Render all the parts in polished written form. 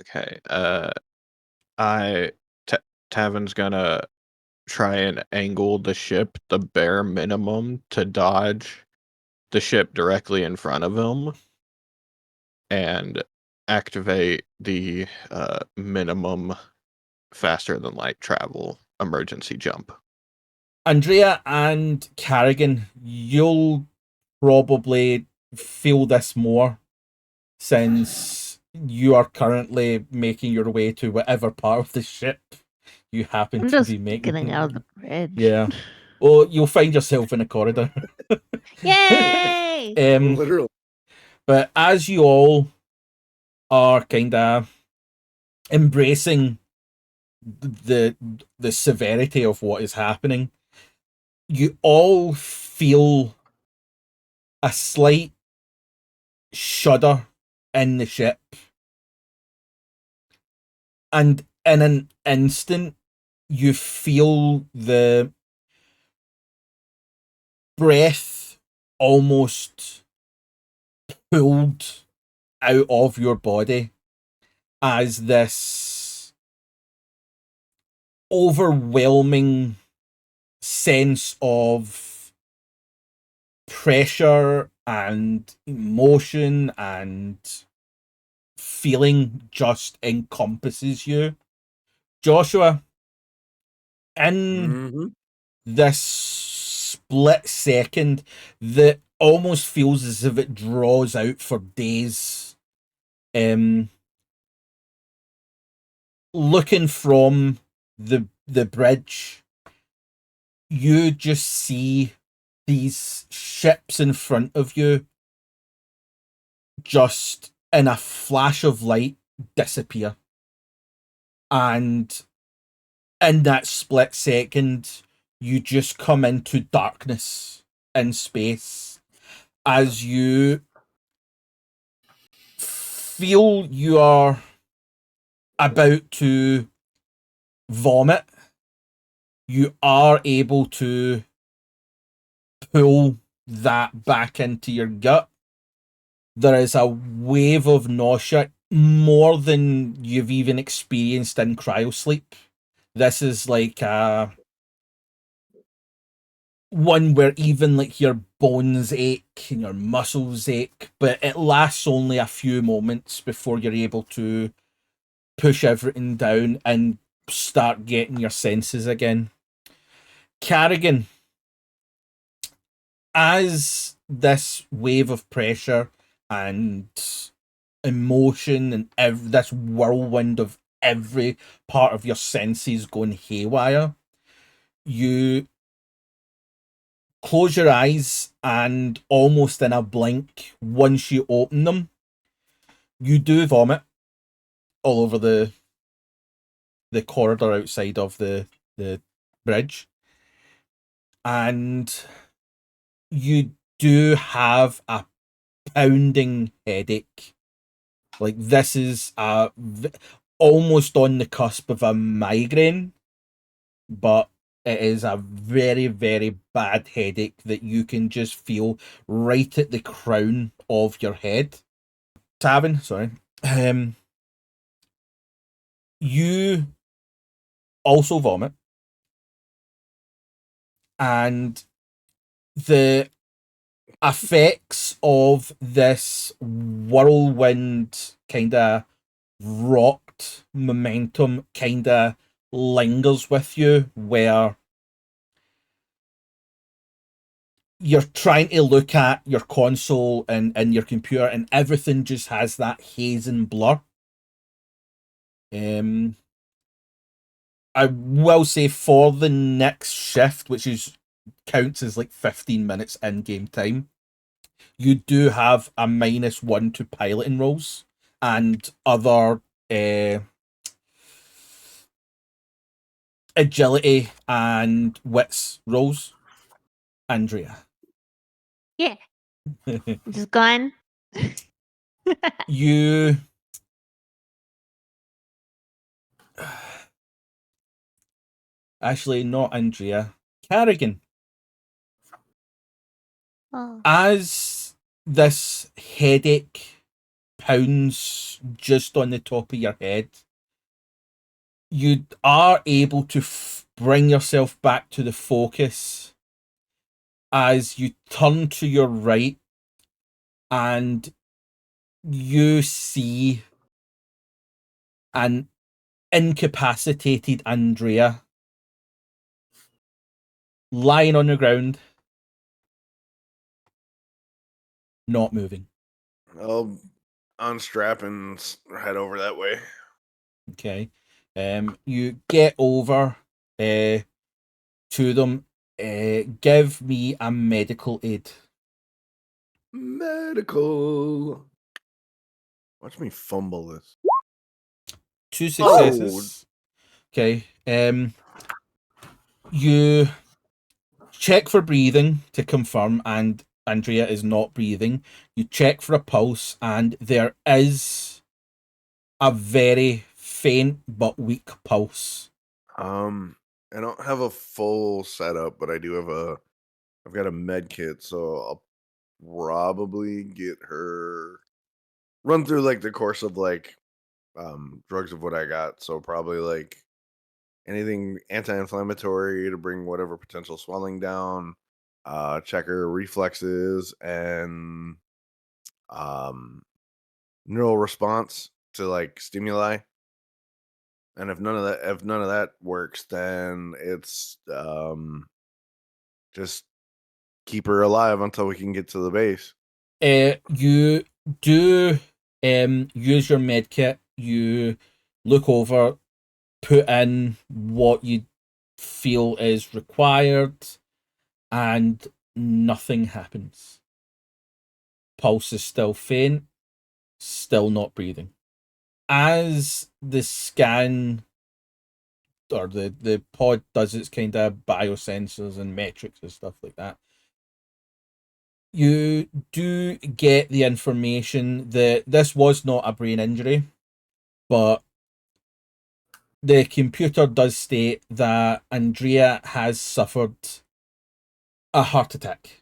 Okay. I Tavin's gonna try and angle the ship the bare minimum to dodge the ship directly in front of him and activate the minimum faster than light travel emergency jump. Andrea and Carrigan, you'll probably feel this more since you are currently making your way to whatever part of the ship you happen I'm to just be making. getting out of the bridge. Yeah. Well, you'll find yourself in a corridor. Yay! Literally. But as you all are kind of embracing the severity of what is happening, you all feel a slight shudder in the ship, and in an instant you feel the breath almost pulled out of your body as this overwhelming sense of pressure and emotion and feeling just encompasses you. Joshua, in this split second that almost feels as if it draws out for days, looking from the bridge, you just see these ships in front of you just in a flash of light disappear. And in that split second, you just come into darkness in space as you feel you are about to vomit. You are able to pull that back into your gut. There is a wave of nausea, more than you've even experienced in cryosleep. This is like one where even like your bones ache and your muscles ache, but it lasts only a few moments before you're able to push everything down and start getting your senses again. Carrigan, as this wave of pressure and emotion and this whirlwind of every part of your senses going haywire, you close your eyes, and almost in a blink, once you open them, you do vomit all over the corridor outside of the bridge, and you do have a pounding headache. Like, this is almost on the cusp of a migraine, but it is a very, very bad headache that you can just feel right at the crown of your head. Tavin, sorry. You also vomit, and the effects of this whirlwind kind of rocked momentum kind of lingers with you, where you're trying to look at your console and your computer, and everything just has that haze and blur. I will say for the next shift, which is counts as like 15 minutes in game time, you do have a -1 to piloting rolls and other agility and wits rolls. Andrea. Yeah. Just gone. You actually, not Andrea. Carrigan. Oh. As this headache pounds just on the top of your head. You are able to bring yourself back to the focus as you turn to your right and you see an incapacitated Andrea lying on the ground, not moving. I'll unstrap and head over that way. Okay. You get over to them. Give me a medical aid. Medical. Watch me fumble this. 2 successes. Okay. You check for breathing to confirm, and Andrea is not breathing. You check for a pulse, and there is a very faint but weak pulse. I don't have a full setup, but I do have I've got a med kit, so I'll probably get her run through like the course of like drugs of what I got. So probably like anything anti-inflammatory to bring whatever potential swelling down, check her reflexes and neural response to like stimuli. And if none of that works, then it's just keep her alive until we can get to the base. You do use your med kit. You look over, put in what you feel is required, and nothing happens. Pulse is still faint, still not breathing. As the scan or the pod does its kind of biosensors and metrics and stuff like that, you do get the information that this was not a brain injury, but the computer does state that Andrea has suffered a heart attack.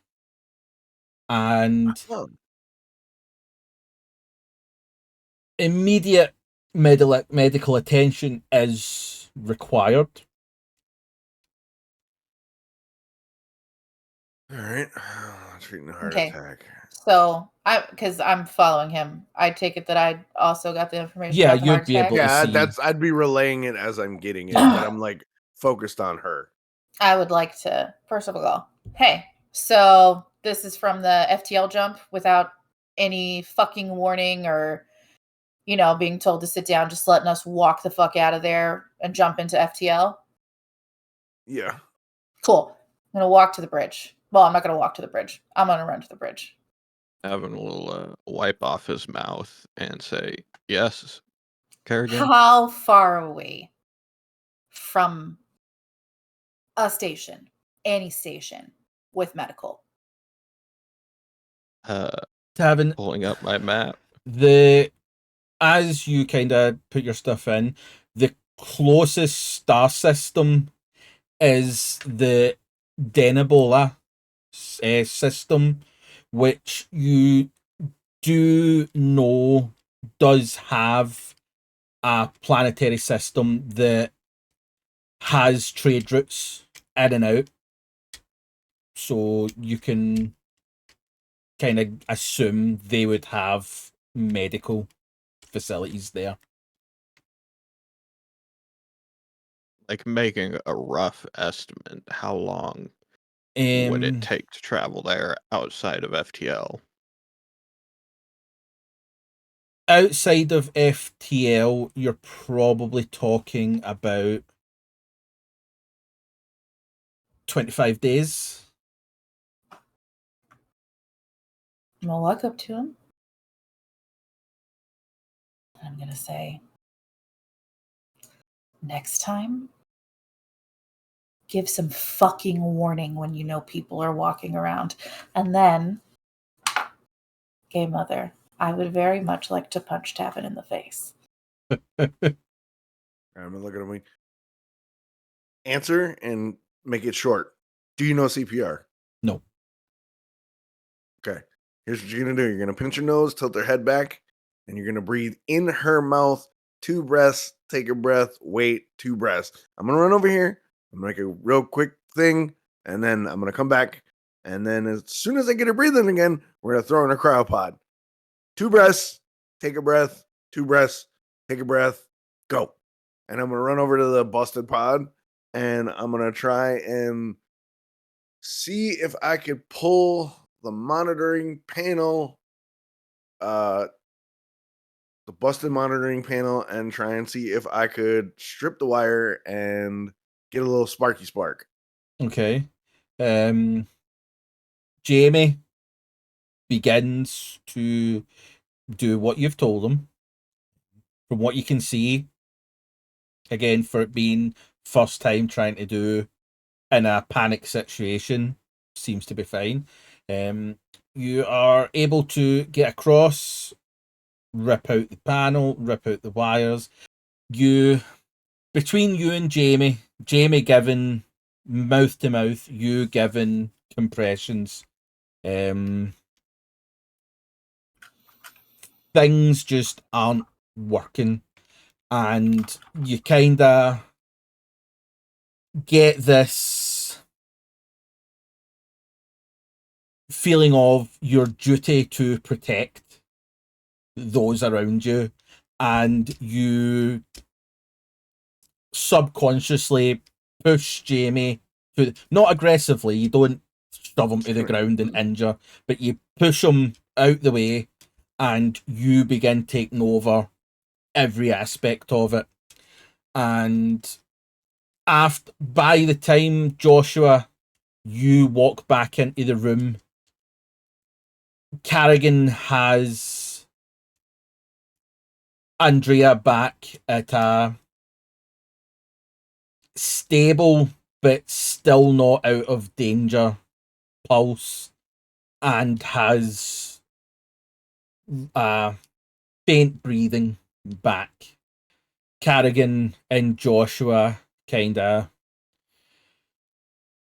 And immediate medical attention is required. All right, treating a heart Okay. attack. So because I'm following him, I take it that I also got the information. Yeah, about the you'd heart be able attack. to see. I'd be relaying it as I'm getting it, but I'm like focused on her. I would like to, first of all, hey, so this is from the FTL Jump without any fucking warning or, being told to sit down, just letting us walk the fuck out of there and jump into FTL. Yeah. Cool. I'm going to walk to the bridge. Well, I'm not going to walk to the bridge. I'm going to run to the bridge. Evan will wipe off his mouth and say, yes, Carrigan. How far away from a station, any station with medical? Tavin, Pulling up my map. As you kind of put your stuff in, the closest star system is the Nebulae system, which you do know does have a planetary system that has trade routes in and out. So you can kind of assume they would have medical facilities there. Like making a rough estimate, how long would it take to travel there outside of FTL? Outside of FTL, you're probably talking about 25 days. I'm going to walk up to him. And I'm going to say, next time, give some fucking warning when you know people are walking around. And then, Game Mother, I would very much like to punch Tavin in the face. I'm gonna look at him. Answer and make it short. Do you know CPR? No. Okay. Here's what you're gonna do. You're gonna pinch your nose, tilt their head back, and you're gonna breathe in her mouth 2 breaths, take a breath, wait, 2 breaths. I'm gonna run over here. I'm gonna make a real quick thing, and then I'm gonna come back. And then as soon as I get her breathing again, we're gonna throw in a cryopod. 2 breaths, take a breath, 2 breaths, take a breath, go. And I'm gonna run over to the busted pod, and I'm gonna try and see if I could pull the monitoring panel, the busted monitoring panel, and try and see if I could strip the wire and get a little sparky spark. Okay. Jamie begins to do what you've told him. From what you can see, again, for it being first time trying to do in a panic situation, seems to be fine. You are able to get across, rip out the panel, rip out the wires. Between you and Jamie giving mouth to mouth, you giving compressions. Things just aren't working, and you kind of get this feeling of your duty to protect those around you, and you subconsciously push Jamie to, not aggressively, you don't shove him to the ground and injure, but you push him out the way, and you begin taking over every aspect of it. And by the time, Joshua, you walk back into the room, Carrigan has Andrea back at a stable but still not out of danger pulse, and has faint breathing back. Carrigan and Joshua kind of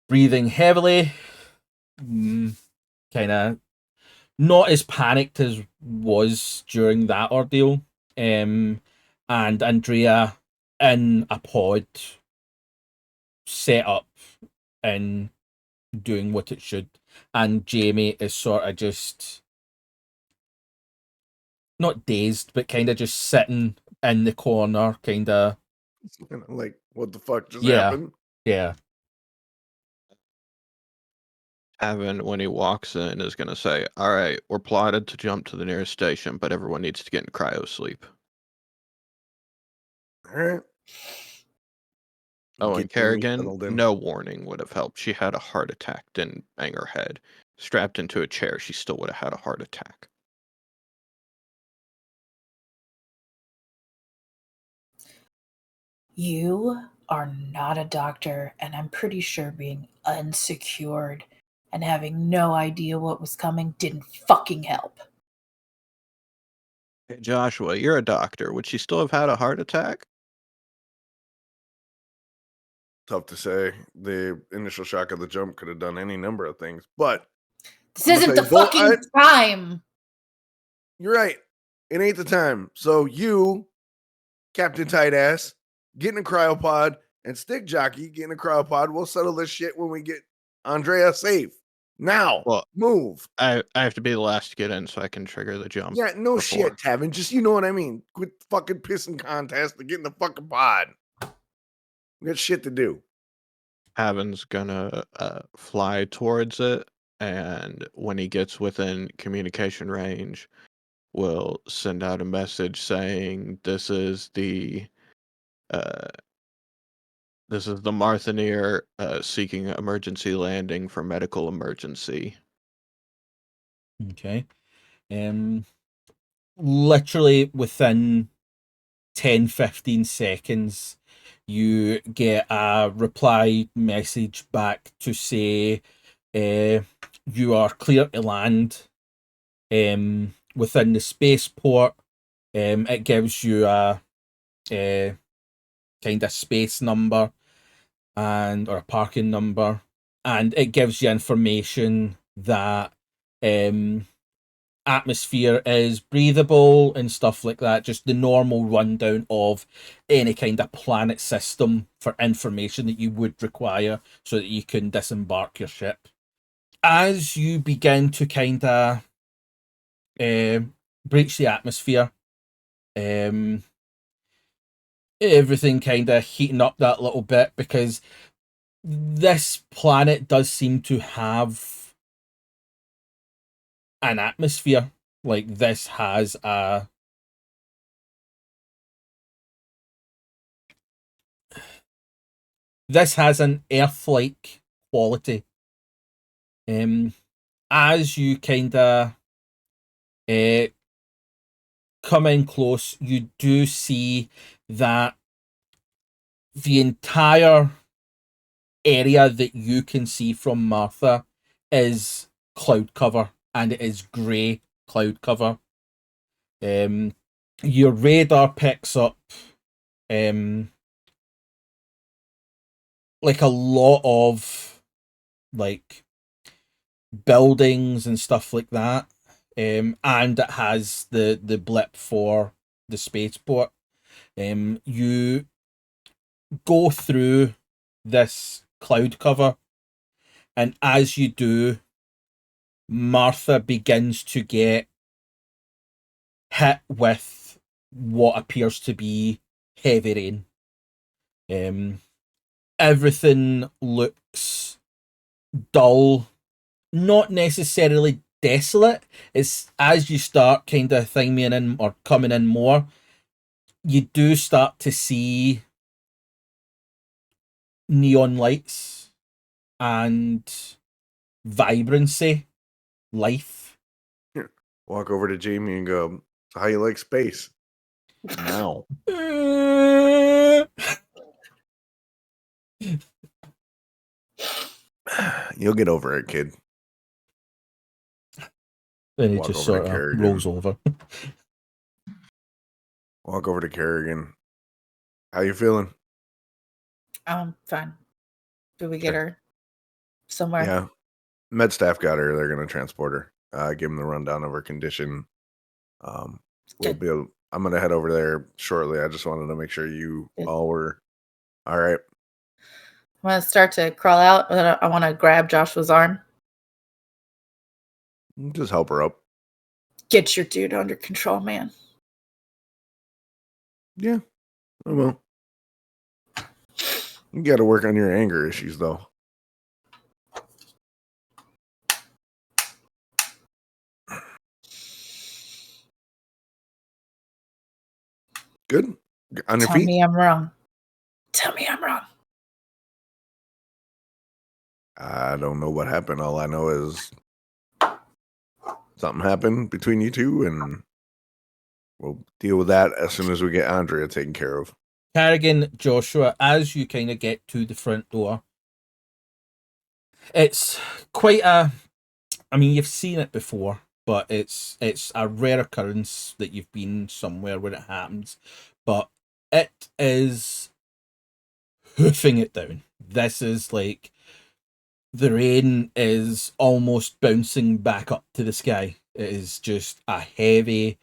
breathing heavily, kind of not as panicked as was during that ordeal. And Andrea in a pod, set up and doing what it should. And Jamie is sort of just not dazed, but kind of just sitting in the corner, kind of like, what the fuck just Yeah. happened? yeah. Tavin, when he walks in, is going to say, all right, we're plotted to jump to the nearest station, but everyone needs to get in cryo sleep. All right. Oh, Get and Jamie Carrigan, settled in. no warning would have helped. She had a heart attack, didn't bang her head. Strapped into a chair, she still would have had a heart attack. You are not a doctor, and I'm pretty sure being unsecured and having no idea what was coming didn't fucking help. Hey, Joshua, you're a doctor. Would she still have had a heart attack? Tough to say. The initial shock of the jump could have done any number of things, but This I'm gonna isn't say, the fucking time. you're right. It ain't the time. So you, Captain Tight Ass, get in a cryopod, and Stick Jockey, get in a cryopod. We'll settle this shit when we get Andrea safe. Now, Well, move. I have to be the last to get in so I can trigger the jump. Yeah, no before. shit, Tavin. Just, you know what I mean. Quit fucking pissing contest to get in the fucking pod. We got shit to do. Tavin's gonna fly towards it, and when he gets within communication range, will send out a message saying, "This is the Marthaneer seeking emergency landing for medical emergency." Okay. Literally within 10-15 seconds, you get a reply message back to say you are clear to land within the spaceport. It gives you a kind of space number or a parking number, and it gives you information that atmosphere is breathable and stuff like that. Just the normal rundown of any kind of planet system for information that you would require so that you can disembark your ship. As you begin to kind of breach the atmosphere, everything kind of heating up that little bit, because this planet does seem to have an atmosphere. Like, this has a an Earth-like quality. As you kind of come in close, you do see that the entire area that you can see from Martha is cloud cover, and it is grey cloud cover. Your radar picks up like a lot of like buildings and stuff like that, and it has the blip for the spaceport. You go through this cloud cover, and as you do, Martha begins to get hit with what appears to be heavy rain. Everything looks dull, not necessarily desolate. It's as you start kind of thinging in or coming in more, you do start to see neon lights and vibrancy, life. Walk over to Jamie and go, "So how you like space?" No. You'll get over it, kid. Then he Walk just over to sort of Carrigan. rolls over. Walk over to Carrigan. How you feeling? Fine. Did we get Okay. her somewhere? Yeah. Med staff got her. They're going to transport her. Give them the rundown of her condition. We'll Good. be able, I'm going to head over there shortly. I just wanted to make sure you Good. all were all right. I'm going to start to crawl out, but I want to grab Joshua's arm. Just help her up. Get your dude under control, man. Yeah, I will. You got to work on your anger issues, though. Good? On your Tell feet? me I'm wrong. Tell me I'm wrong. I don't know what happened. All I know is something happened between you two, and we'll deal with that as soon as we get Andrea taken care of. Carrigan, Joshua, as you kind of get to the front door, it's quite a... I mean, you've seen it before, but it's a rare occurrence that you've been somewhere where it happens. But it is hoofing it down. This is like the rain is almost bouncing back up to the sky. It is just a heavy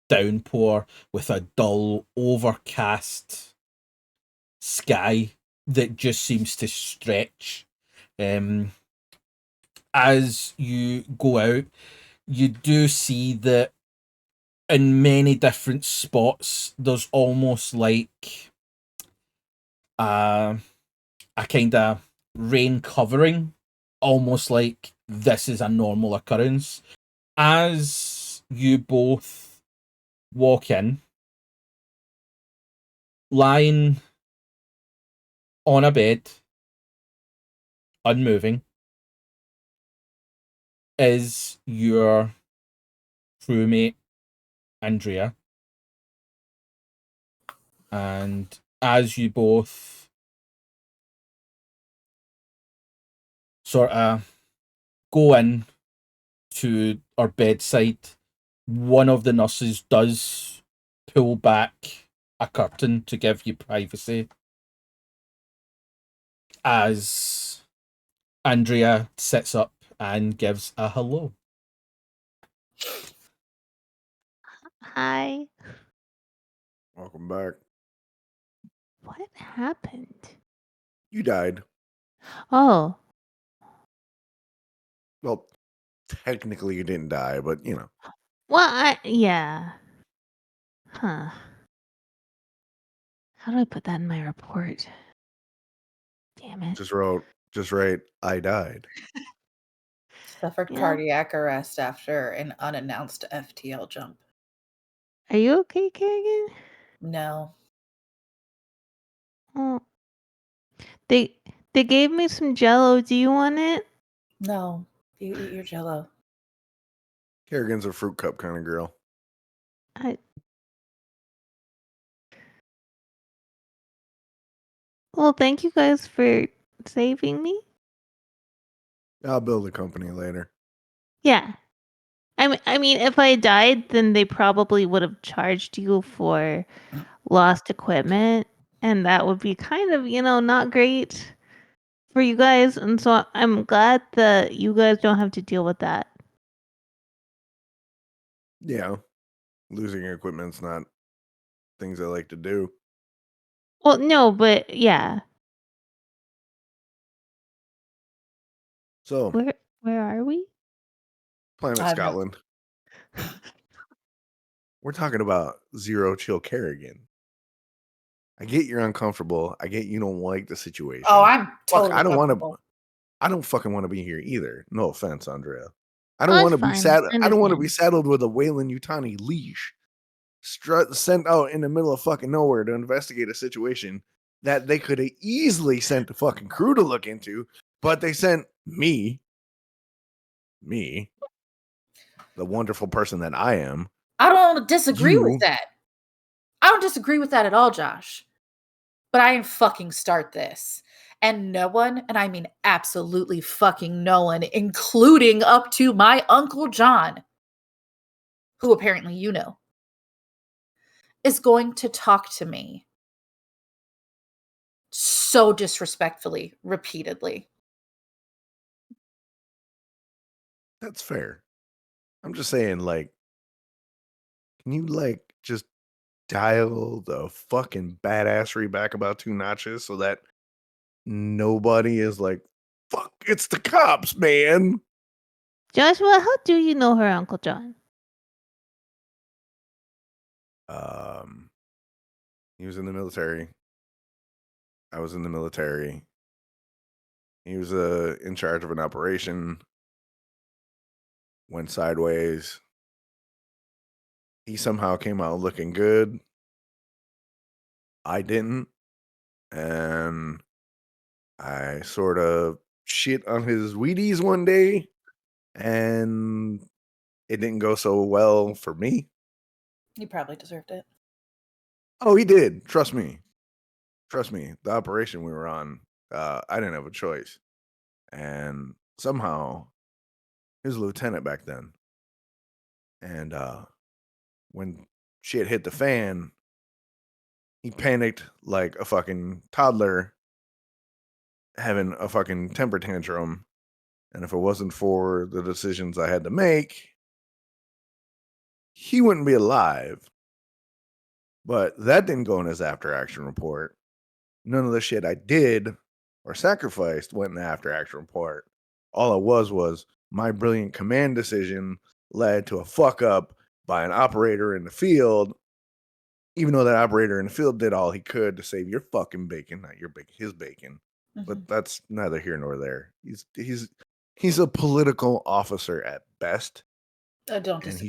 downpour with a dull, overcast sky that just seems to stretch. As you go out, you do see that in many different spots, there's almost like a kind of rain covering, almost like this is a normal occurrence. As you both walk in, lying on a bed, unmoving, is your crewmate, Andrea. And as you both sort of go in to our bedside, one of the nurses does pull back a curtain to give you privacy as Andrea sits up and gives a hello. Hi. Welcome back. What happened? You died. Oh, Well, technically you didn't die, but you know. well, yeah. Huh. How do I put that in my report? Damn it. Just write, I died. Suffered Yeah. cardiac arrest after an unannounced FTL jump. Are you okay, Carrigan? No. Oh. They gave me some jello. Do you want it? No. You eat your jello. Carrigan's a fruit cup kind of girl. Well, thank you guys for saving me. I'll build a company later. Yeah. I mean, if I died, then they probably would have charged you for lost equipment, and that would be kind of, not great for you guys. And so I'm glad that you guys don't have to deal with that. Yeah. Losing equipment's not things I like to do. Well, no, but yeah. So, Where are we? Planet I have no- Scotland. We're talking about Zero Chill Carrigan. I get you're uncomfortable. I get you don't like the situation. Oh, I'm Fuck, totally I don't want to. comfortable. I don't fucking want to be here either. No offense, Andrea. I Oh, don't it's want to be fine. sad. I I don't want to be understand. saddled with a Weyland-Yutani leash, sent out in the middle of fucking nowhere to investigate a situation that they could have easily sent the fucking crew to look into, but they sent me, the wonderful person that I am. I don't disagree You- with that. I don't disagree with that at all, Josh. But I am fucking start this. And no one, and I mean absolutely fucking no one, including up to my Uncle John, who apparently you know, is going to talk to me so disrespectfully, repeatedly. That's fair. I'm just saying, like, can you just dial the fucking badassery back about 2 notches so that nobody is like, fuck, it's the cops, man. Joshua, how do you know her, Uncle John? He was in the military. I was in the military. He was in charge of an operation. Went sideways. He somehow came out looking good. I didn't. And I sort of shit on his Wheaties one day. And it didn't go so well for me. You probably deserved it. Oh, he did. Trust me. Trust me. The operation we were on, I didn't have a choice. And somehow, he was a lieutenant back then. And when shit hit the fan, he panicked like a fucking toddler having a fucking temper tantrum. And if it wasn't for the decisions I had to make, he wouldn't be alive. But that didn't go in his after action report. None of the shit I did or sacrificed went in the after action report. All it was my brilliant command decision led to a fuck up by an operator in the field, even though that operator in the field did all he could to save your fucking bacon, not your bacon, his bacon. But that's neither here nor there. He's a political officer at best. I don't And disagree.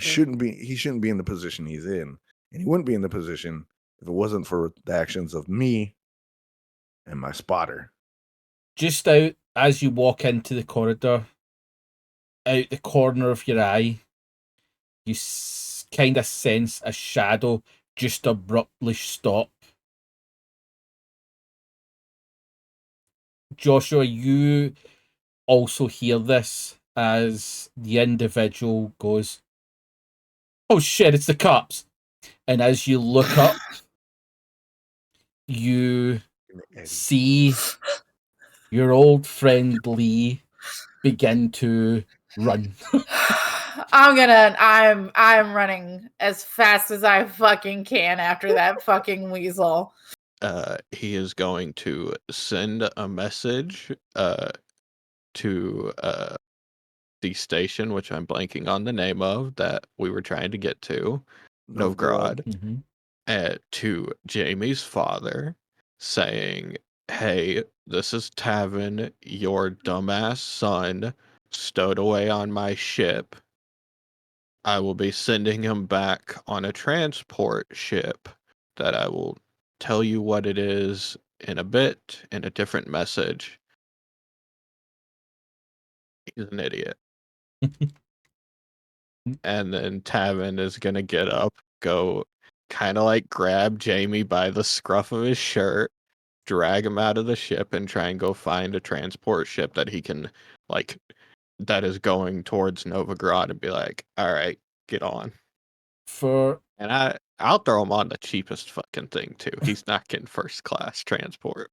he shouldn't be in the position he's in. And he wouldn't be in the position if it wasn't for the actions of me and my spotter. Just out as you walk into the corridor, out the corner of your eye, you kind of sense a shadow just abruptly stop. Joshua, you also hear this as the individual goes, "Oh shit, it's the cops." And as you look up, you see your old friend Lee begin to run. I'm running as fast as I fucking can after that fucking weasel. He is going to send a message to the station, which I'm blanking on the name of, that we were trying to get to, Novgorod, to Jamie's father, saying, "Hey, this is Tavin, your dumbass son, stowed away on my ship. I will be sending him back on a transport ship that I will tell you what it is in a bit, in a different message." He's an idiot. And then Tavin is gonna get up, go kind of like grab Jamie by the scruff of his shirt, drag him out of the ship, and try and go find a transport ship that he can, like, that is going towards Novgorod, and be like, "All right, get on." And I'll throw him on the cheapest fucking thing too. He's not getting first class transport.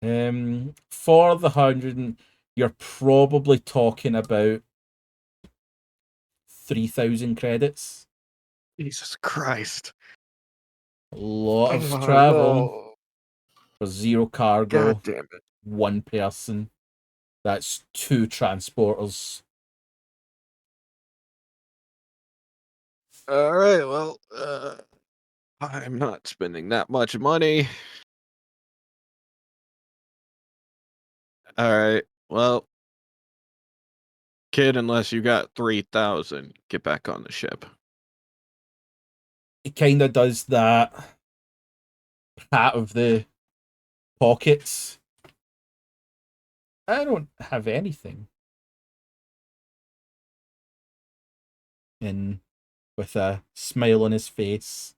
For the 100, you're probably talking about 3,000 credits. Jesus Christ. A lot of Oh, travel no. for 0 cargo. God damn it. 1 person. That's 2 transporters. All right, well, I'm not spending that much money. All right, well, kid, unless you got 3,000, get back on the ship. It kind of does that pat of the pockets. I don't have anything. And with a smile on his face,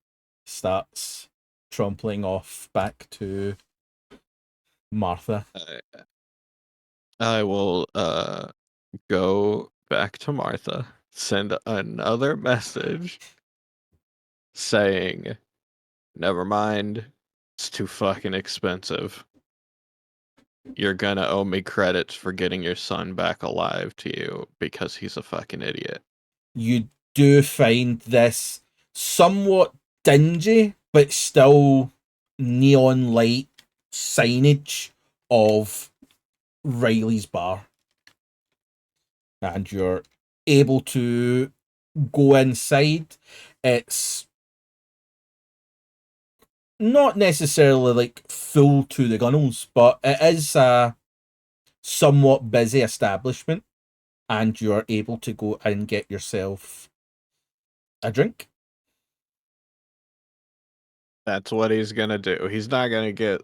starts trampling off back to Martha. I will go back to Martha, send another message saying, "Never mind, it's too fucking expensive. You're gonna owe me credits for getting your son back alive to you because he's a fucking idiot." You do find this somewhat dingy, but still neon light signage of Riley's bar. And you're able to go inside. It's not necessarily like full to the gunnels, but it is a somewhat busy establishment, and you're able to go and get yourself a drink. That's what he's gonna do. He's not gonna get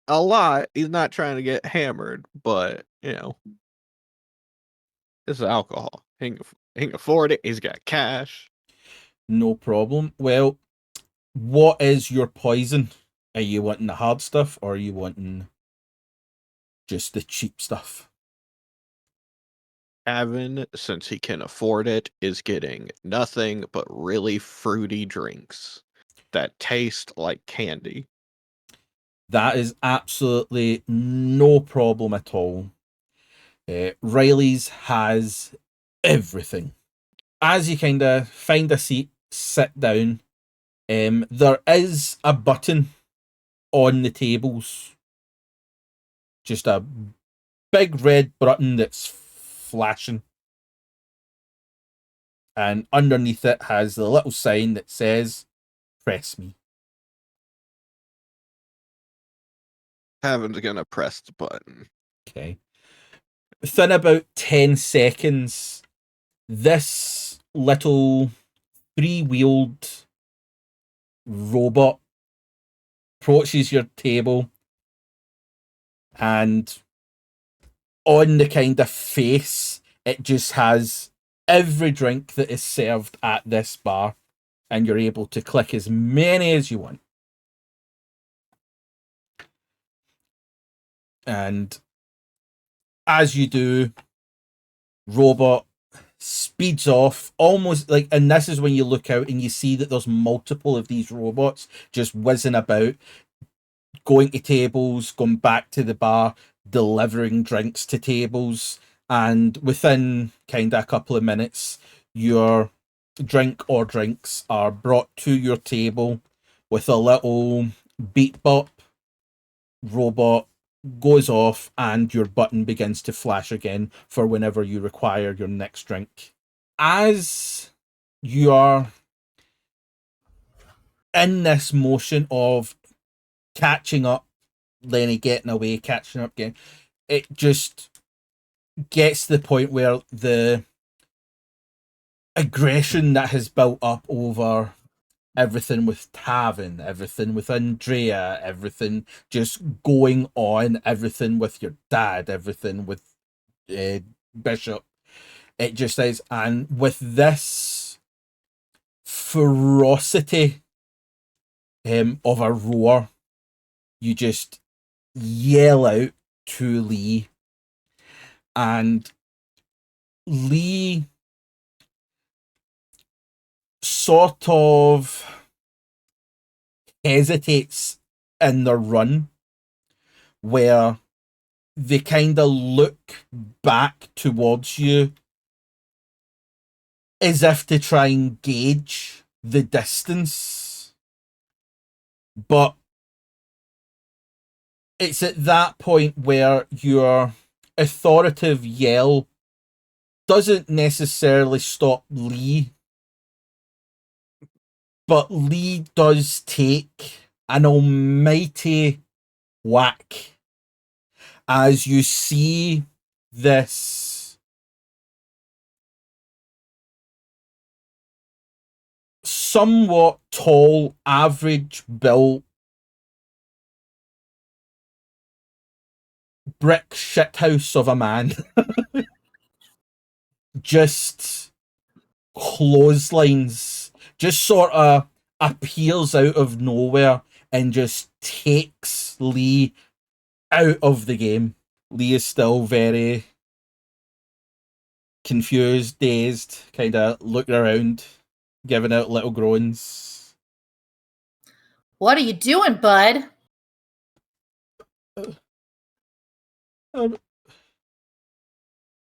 a lot. He's not trying to get hammered, but, you know, this is alcohol. He can afford it. He's got cash. No problem. Well, what is your poison? Are you wanting the hard stuff, or are you wanting just the cheap stuff? Tavin, since he can afford it, is getting nothing but really fruity drinks that taste like candy. That is absolutely no problem at all. Riley's has everything. As you kind of find a seat, sit down, there is a button on the tables. Just a big red button that's flashing. And underneath it has the little sign that says, "Press me." Tavin's gonna press the button. Okay. Within about 10 seconds, this little 3-wheeled robot approaches your table, and on the kind of face, it just has every drink that is served at this bar, and you're able to click as many as you want. And as you do, robot speeds off almost like, and this is when you look out and you see that there's multiple of these robots just whizzing about, going to tables, going back to the bar, delivering drinks to tables, And within kind of a couple of minutes, your drink or drinks are brought to your table with a little beat bop robot goes off and your button begins to flash again for whenever you require your next drink. As you are in this motion of catching up, Lenny getting away, catching up again, it just gets to the point where the aggression that has built up over everything with Tavin, everything with Andrea, everything just going on, everything with your dad, everything with Bishop. It just is, and with this ferocity of a roar, you just yell out to Lee, and Lee sort of hesitates in their run, where they kind of look back towards you as if to try and gauge the distance. But it's at that point where your authoritative yell doesn't necessarily stop Lee, but Lee does take an almighty whack as you see this somewhat tall, average built brick shithouse of a man just clotheslines, just sort of appears out of nowhere and just takes Lee out of the game. Lee is still very confused, dazed, kind of looking around, giving out little groans. What are you doing, bud?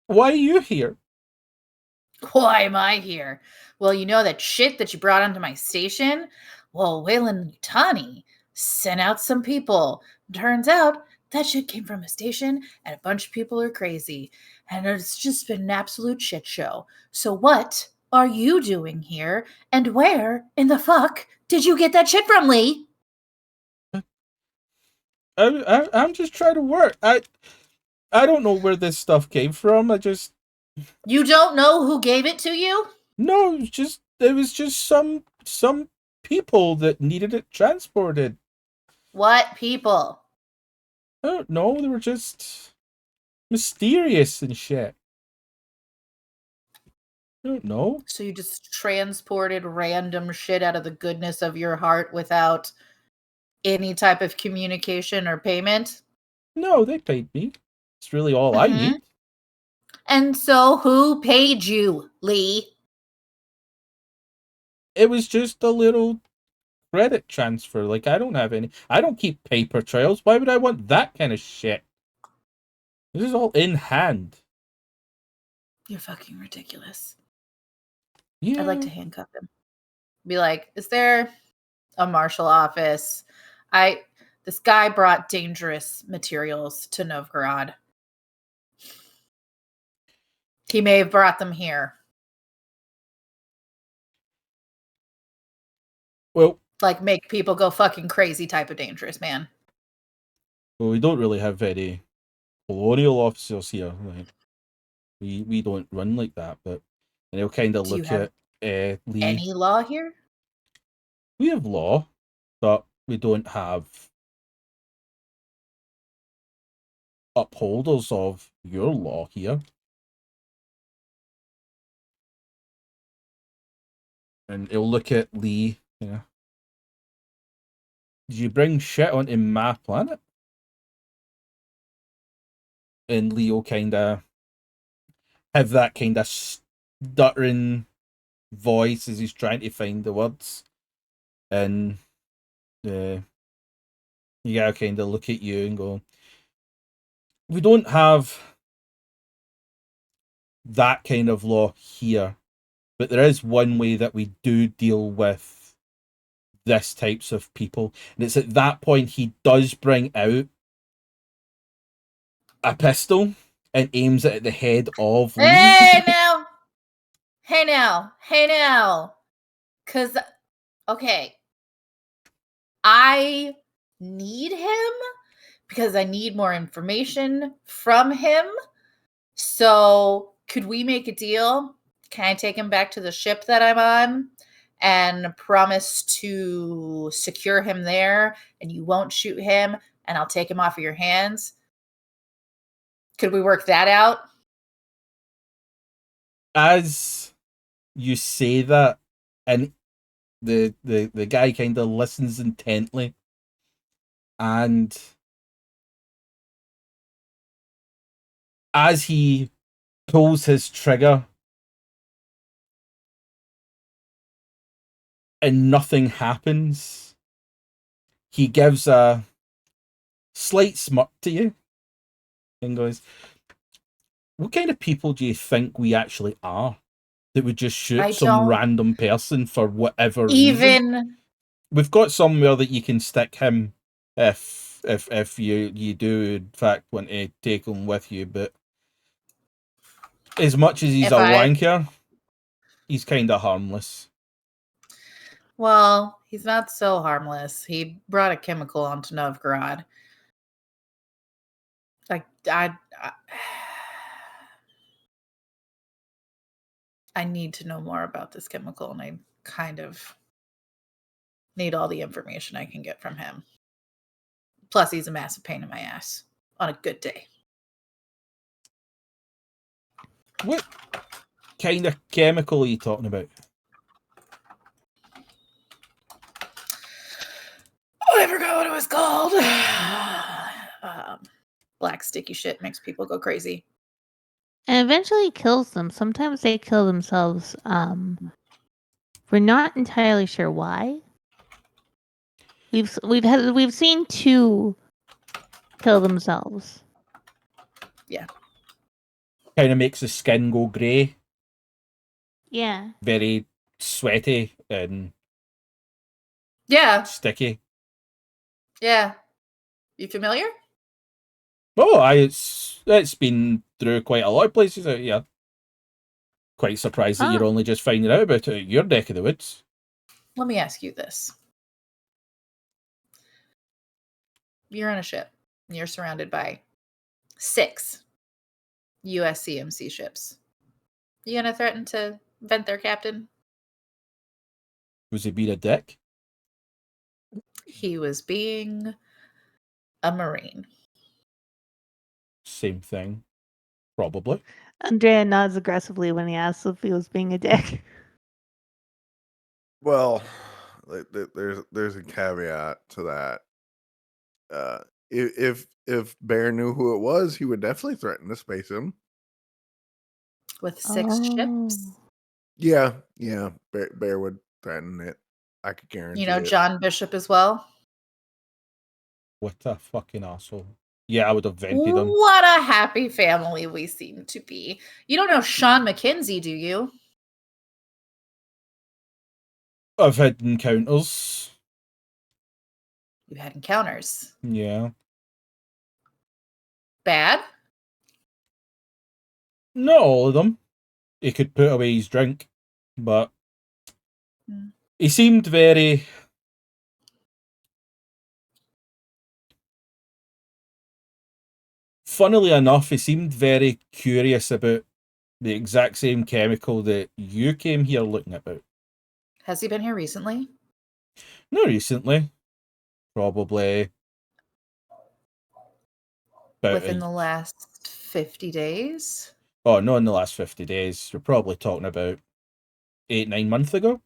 Why are you here? Why am I here? Well, you know that shit that you brought onto my station? Well, Weyland-Yutani sent out some people. Turns out that shit came from a station and a bunch of people are crazy. And it's just been an absolute shit show. So what are you doing here? And where in the fuck did you get that shit from, Lee? I'm just trying to work. I don't know where this stuff came from. You don't know who gave it to you? No, it was just some people that needed it transported. What people? I don't know, they were just mysterious and shit. I don't know. So you just transported random shit out of the goodness of your heart without any type of communication or payment? No, they paid me. It's really all I need. And so who paid you, Lee? It was just a little credit transfer. Like, I don't keep paper trails. Why would I want that kind of shit? This is all in hand. You're fucking ridiculous. Yeah. I'd like to handcuff him. Be like, is there a marshal office? This guy brought dangerous materials to Novgorod. He may have brought them here. Well, Like, make people go fucking crazy type of dangerous, man. well, we don't really have any colonial officers here. Like, we don't run like that, but and they'll kind of Do you look have at Lee. any law here? We have law, but we don't have upholders of your law here. And he'll look at Lee. Yeah. Did you bring shit onto my planet? And Leo kind of have that kind of stuttering voice as he's trying to find the words. And you gotta kind of look at you and go, we don't have that kind of law here. But there is one way that we do deal with this types of people. And it's at that point he does bring out a pistol and aims it at the head of Lee. Hey now. Hey now. Hey now. Cause okay. I need him because I need more information from him. So could we make a deal? Can I take him back to the ship that I'm on and promise to secure him there and you won't shoot him and I'll take him off of your hands? Could we work that out? As you say that, and the guy kind of listens intently, and as he pulls his trigger and nothing happens, he gives a slight smirk to you and goes, "What kind of people do you think we actually are that would just shoot some random person for whatever reason? We've got somewhere that you can stick him if you do in fact want to take him with you, but as much as he's wanker, he's kind of harmless." Well, he's not so harmless. He brought a chemical onto Novgorod. Like I need to know more about this chemical, and I kind of need all the information I can get from him. Plus, he's a massive pain in my ass on a good day. What kind of chemical are you talking about? Oh, I forgot what it was called. Black sticky shit makes people go crazy. And eventually kills them. Sometimes they kill themselves. We're not entirely sure why. We've seen 2 kill themselves. Yeah. Kind of makes the skin go grey. Yeah. Very sweaty and sticky. Yeah. You familiar? Oh, it's been through quite a lot of places out here. Quite surprised that you're only just finding out about it at your neck of the woods. Let me ask you this. You're on a ship. And you're surrounded by 6 USCMC ships. You gonna threaten to vent their captain? Was he being a dick? He was being a Marine. Same thing. Probably. Andrea nods aggressively when he asks if he was being a dick. Well, there's a caveat to that. If Bear knew who it was, he would definitely threaten to space him. With 6 ships? Yeah. Bear would threaten it. I could guarantee You know, it. John Bishop as well? What a fucking asshole. Yeah, I would have vented him. What a happy family we seem to be. You don't know Sean Mackenzie, do you? I've had encounters. You've had encounters. Yeah. Bad? Not all of them. He could put away his drink, but he seemed very... Funnily enough, he seemed very curious about the exact same chemical that you came here looking about. Has he been here recently? Not recently. Probably within the last 50 days? Oh, not in the last 50 days. We're probably talking about 8-9 months ago.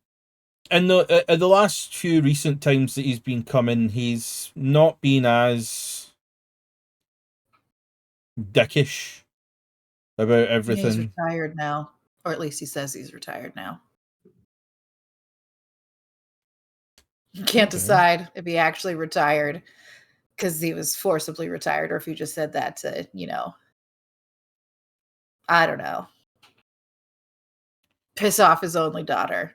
And the last few recent times that he's been coming, he's not been as dickish about everything. He's retired now. Or at least he says he's retired now. You can't decide if he actually retired because he was forcibly retired or if he just said that to, I don't know. piss off his only daughter.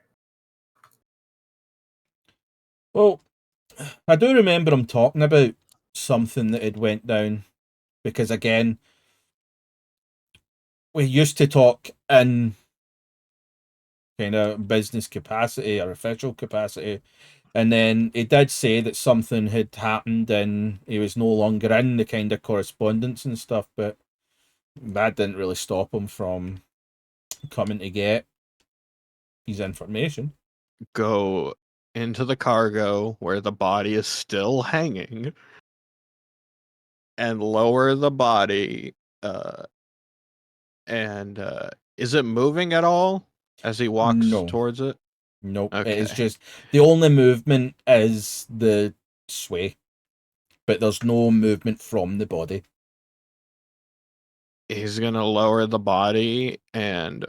Well, I do remember him talking about something that had went down, because again, we used to talk in kind of business capacity or official capacity, and then he did say that something had happened and he was no longer in the kind of correspondence and stuff, but that didn't really stop him from coming to get his information. Go into the cargo where the body is still hanging and lower the body. Is it moving at all as he walks No. towards it? Nope. Okay. It is just the only movement is the sway, but there's no movement from the body. He's gonna lower the body and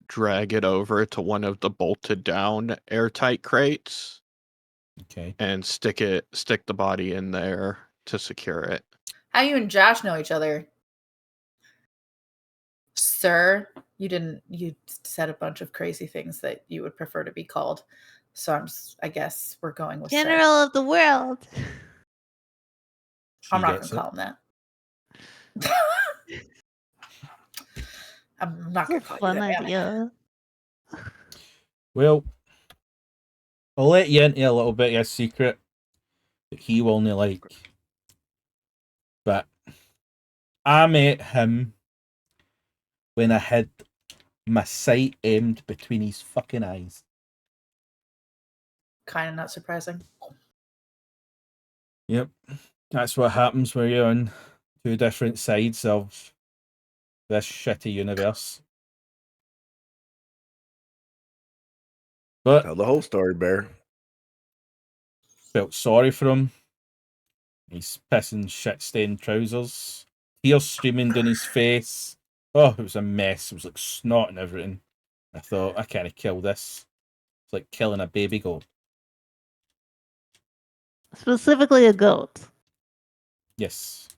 drag it over to one of the bolted down airtight crates. Okay. And stick the body in there to secure it. How you and Josh know each other? Sir, you said a bunch of crazy things that you would prefer to be called. So I guess we're going with General of the world. I'm not gets going to call him that. I'm not going to call you Fun that. idea. Well, I'll let you into a little bit of a secret that he will not like. But I met him when I had my sight aimed between his fucking eyes. Kind of not surprising. Yep. That's what happens when you're on two different sides of this shitty universe. But Tell the whole story, Bear. felt sorry for him. He's pissing shit-stained trousers, tears streaming down his face. Oh, it was a mess. It was like snot and everything. I thought, I can't kill this. It's like killing a baby goat. Specifically a goat. Yes,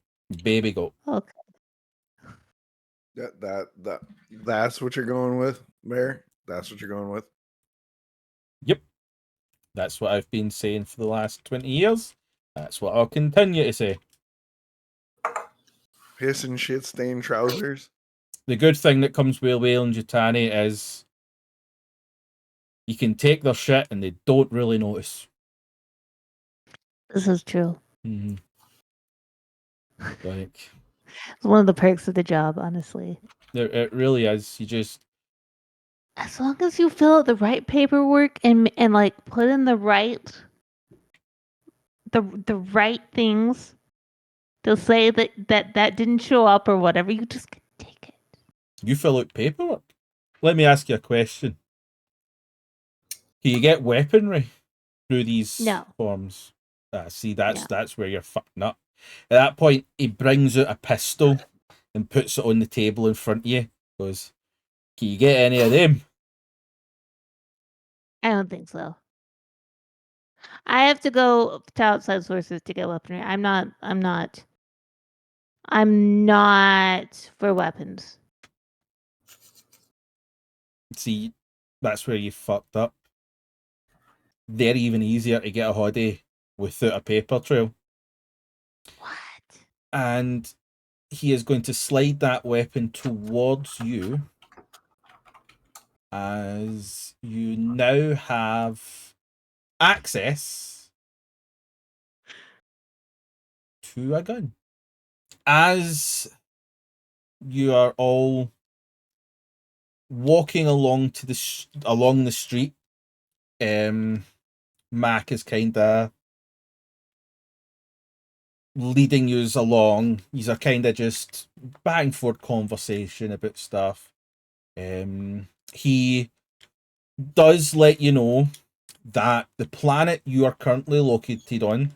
baby goat. Okay. That's what you're going with, Bear? That's what you're going with? Yep. That's what I've been saying for the last 20 years. That's what I'll continue to say. Piss and shit stained trousers? The good thing that comes with Weyland-Yutani is you can take their shit and they don't really notice. This is true. Mm-hmm. Like, It's one of the perks of the job, honestly. it really is. You just... As long as you fill out the right paperwork and like put in the right things to say that didn't show up or whatever, you just can take it. You fill out paperwork? Let me ask you a question. Can you get weaponry through these forms? See, that's where you're fucking up. At that point, he brings out a pistol and puts it on the table in front of you. Goes, can you get any of them? I don't think so. I have to go to outside sources to get weaponry. I'm not for weapons. See, that's where you fucked up. They're even easier to get a hoodie without a paper trail. What? And he is going to slide that weapon towards you as you now have access to a gun. As you are all walking along along the street, Mac is kind of leading you along. These are kind of just back and forth conversation about stuff. He does let you know that the planet you are currently located on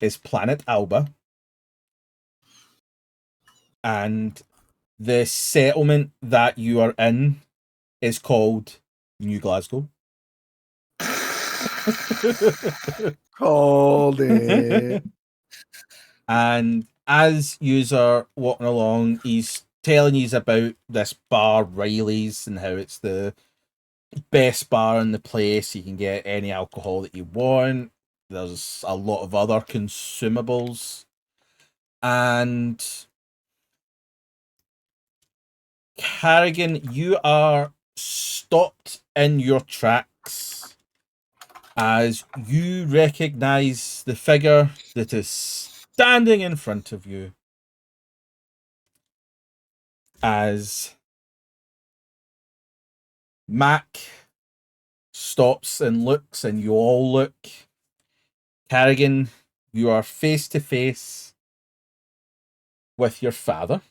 is planet Alba, and the settlement that you are in is called New Glasgow. Called it. And as you are walking along, he's telling you about this bar, Riley's, and how it's the best bar in the place. You can get any alcohol that you want. There's a lot of other consumables. And Carrigan, you are stopped in your tracks as you recognize the figure that is standing in front of you as Mac stops and looks, and you all look. Carrigan, you are face to face with your father.